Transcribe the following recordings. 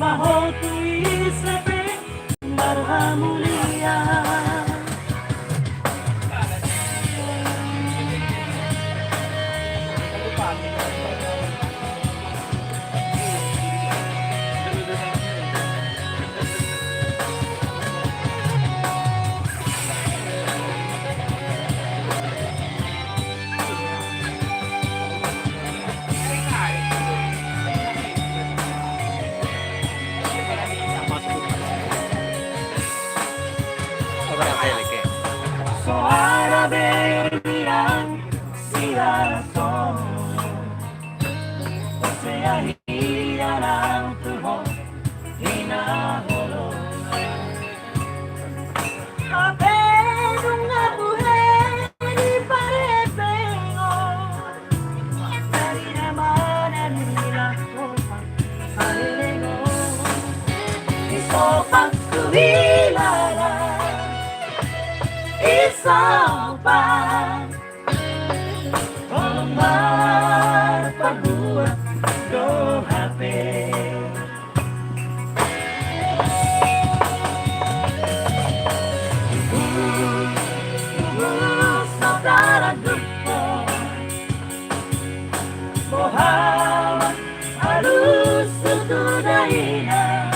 maho tuwi sabi marhamulia. So arabe yang sirason Saya hilang tuhon hinaholo Ape nunga buhay di parepengo Dari naman ang nilako Palilingo Iso pagkuhilala Isang pa Omar pagbuhat do happy Saudara dupo Bohawa Halus tutudaina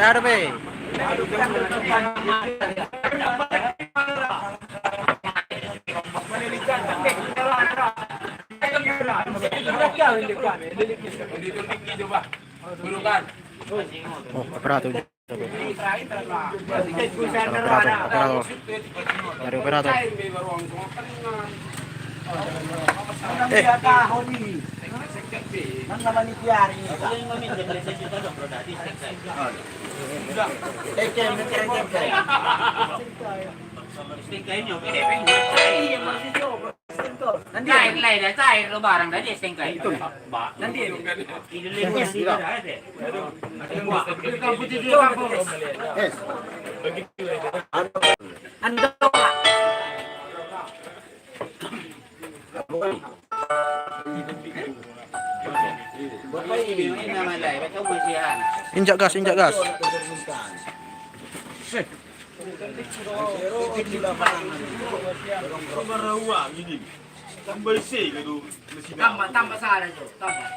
Aduh. Oh, operator. Dari operator. Cair lo barang tadi stengkai itu. Nanti Injak gas. tambah salah tu. Tambah.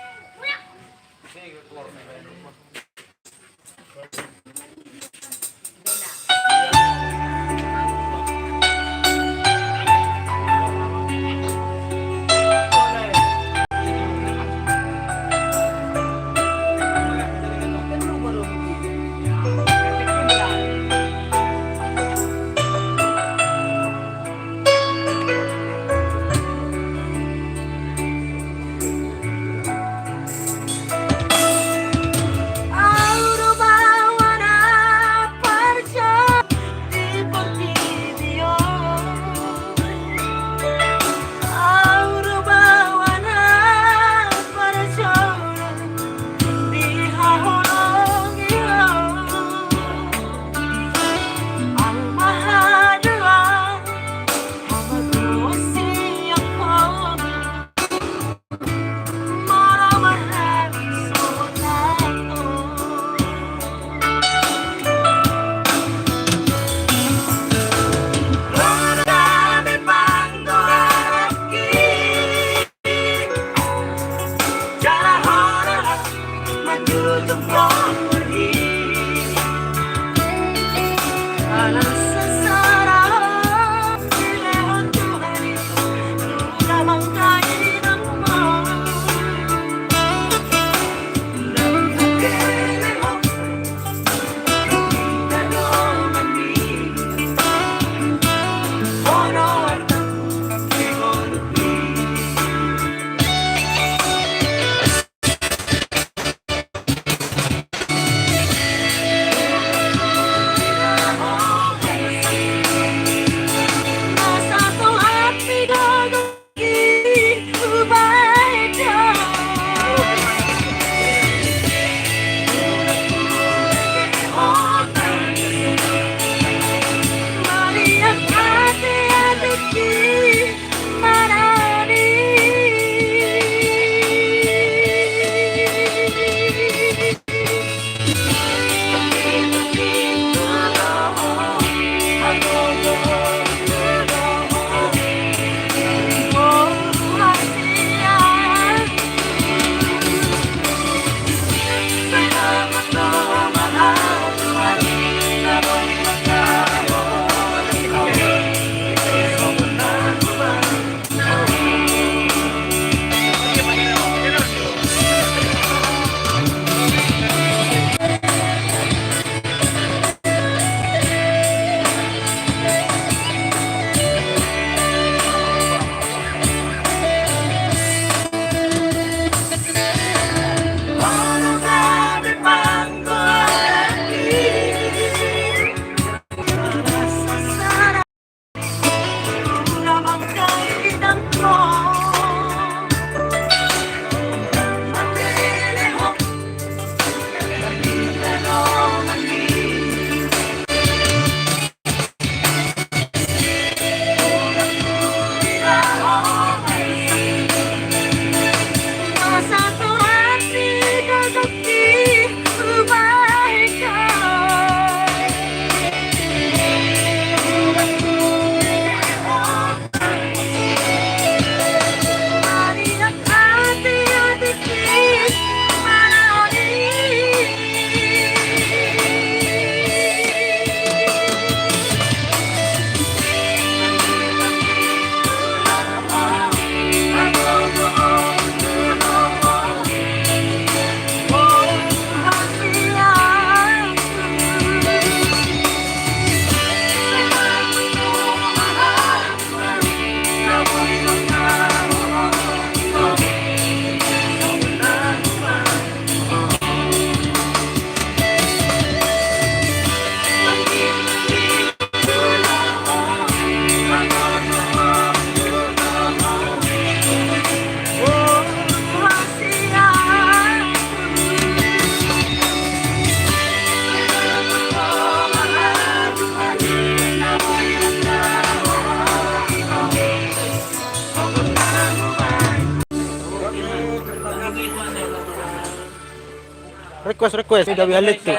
request ni gabi halit tu.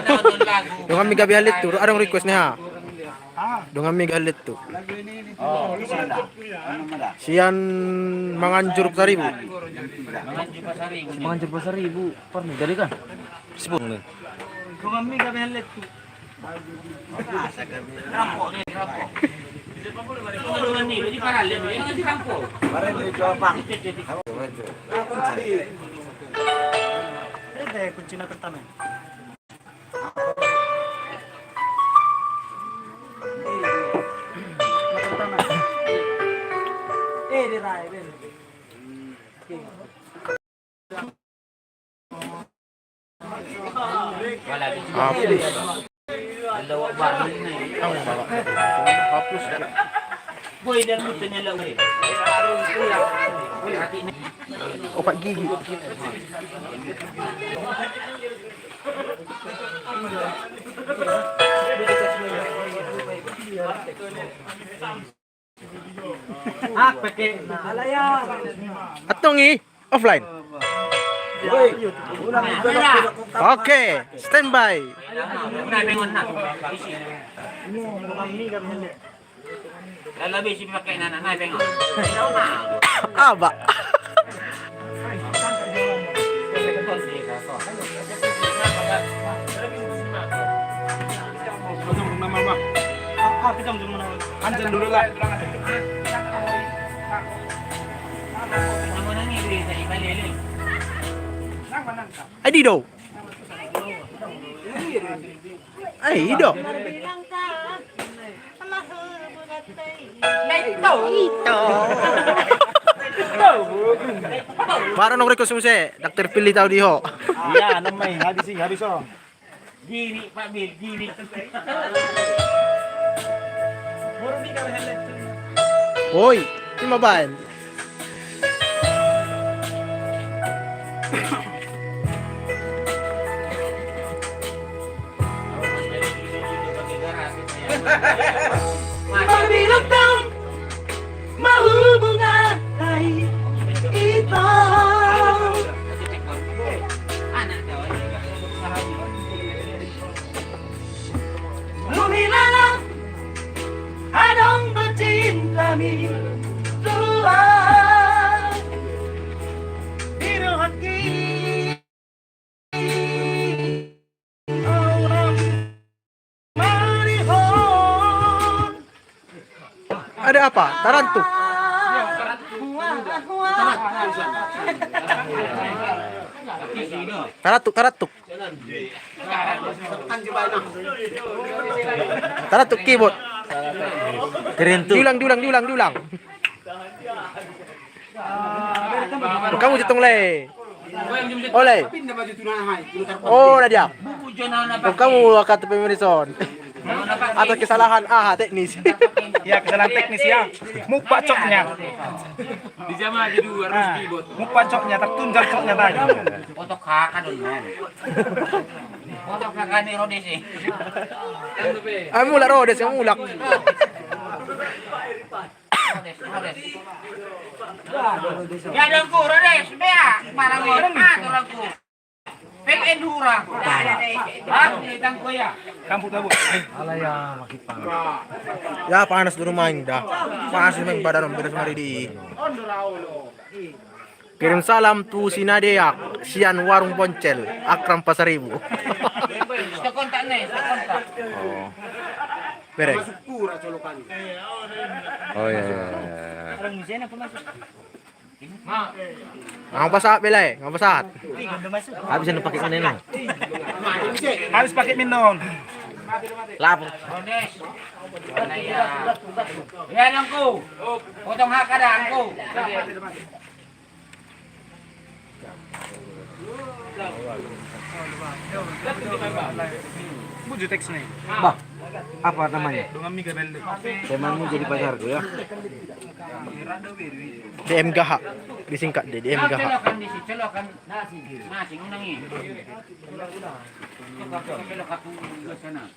Dong kami gabi halit tu. Ada request ni ha. Dong kami gabi halit tu. Oh, sila. Ano mo da? Sian manganjur pasaribu. Mangan pasar ibu. Parmi dari kan? Sebut ni. Kami gabi halit ko. Rampok ni, rampok. Dengan ni, di paralel ni, yang di rampok. Barang di Jopang. Ede kunci na pertama. Di rai ben. Wala di. Hapus. Dalawa baru ni. Ang bawa. Hapus. Boy dan mutu ni lah ni. Hati ni. Opat gigi. Pakai na alaya. Atong offline. Okay, standby. Nak pengon nak. Kami gabi halit. Lebih si pakai nak pengon. Aba. Kita dulu mana? Anjan dulu lah. Namun ni beli saya balik ni. Ay di do. Ay do. Para nong request mo siya, Dr. Pili tao diho. Iya, namay habis oh. Giri Pak Bil, giri. Hoy, di mabahan. Mabilang taon, mahubungan ay ikaw. Anak daw. Lumilalang anong bercintami Tuhan. Pero hati orang marihon. Ada apa? Tarantuk. Taratuk. Taratuk keyboard. Diulang. Kamu jitong le. Oleh. Oh, dah dia. Oh, kamu akan pemirson. Atau kesalahan teknis. Ya, kesalahan teknis ya. Muka coknya. Di jama di dua harus keyboard. Muka coknya tertunjang coknya tadi. Foto kakak dulu. Foto kakak ni Rodi sih. Ay, mulak Rodes, yung mulak. Ya dongku Rodes, bea parang orang orangku. PN Durang. Ditang ko ya. Kampung tabu. Ya, panas di rumah ini dah. Panas di badan beres mari di. Kirim salam tu si Nadeak, Sian Warung Poncel, Akram Pasaribu. Sudah kontak nih, sudah kontak. Oh. Beres. Oh iya. Orang Indonesia apa masuk? Ngapa saat belai? Ngapa saat? Udah masuk. Habis pakai mana ini? Habis pakai minum. Lapor. Rodes. Mana ya? Ya dongku. Potong hak ada angku. Buju teks nih. Bah, apa namanya? Dengan mie gabel. Temanmu jadi pacarku ya? DM Gaha. Disingkat deh, DM Gaha. Celokan di sini, celokan nasi. Nasi undangi. Celok aku ke sana.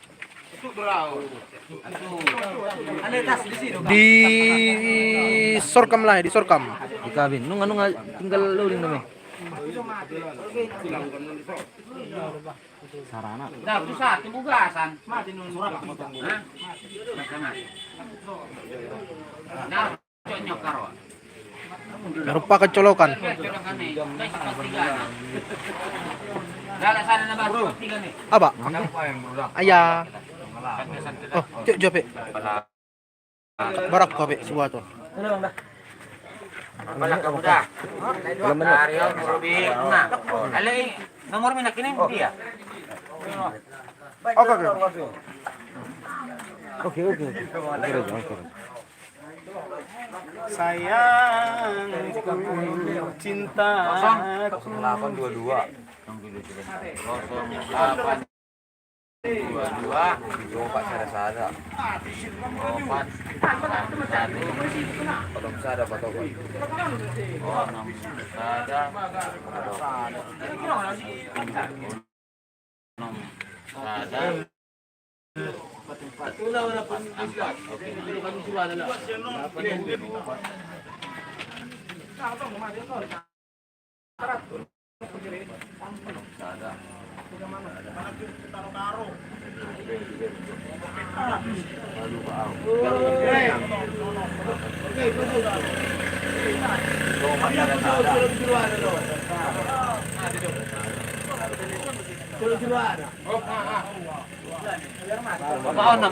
Di Sorkam lah, di Sorkam. Di kabin. Nung tinggal loading namanya. Sarana. Nah, itu satu bugasan. Mati nun surat potong. Hah? Sangat. Nah, cocok karo. Rupa kecolokan. Colokan nih. Nah, sepas tiga. Dah sana na ba? Sepas tiga nih. Aba. Apa yang berulang? Ayah. Oh, cuk jope. Barak kopi sebuah tuh. Balak ka budak. Ariel Ruby. Nah, alay nomor mo na kinin dia. Oke. Sayang, cinta. 0822. 08 22 Coba sada-sada. 4 Potong sada patokan. Oh, 6 sada. 6 sada.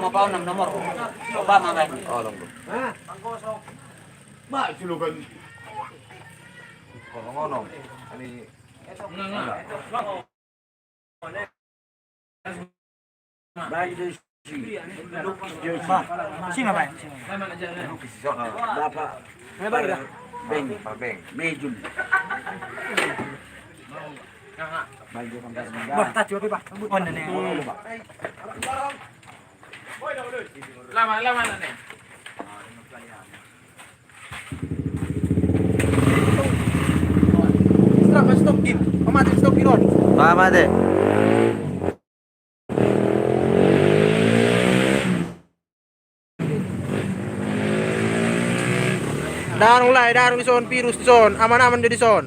Mapaon na nomor. Coba mamay. Tolong bro. Kalau ngono, ini Sino ba? Bapak. Beng, Pak Beng. Mejun. Maju sampai sembilan. Bah, tajo ba? On na ne. Lama na nih. Stop game. Pamati stop giron. Tama deh. Darung lai, darung di son, virus di son, aman-aman di son.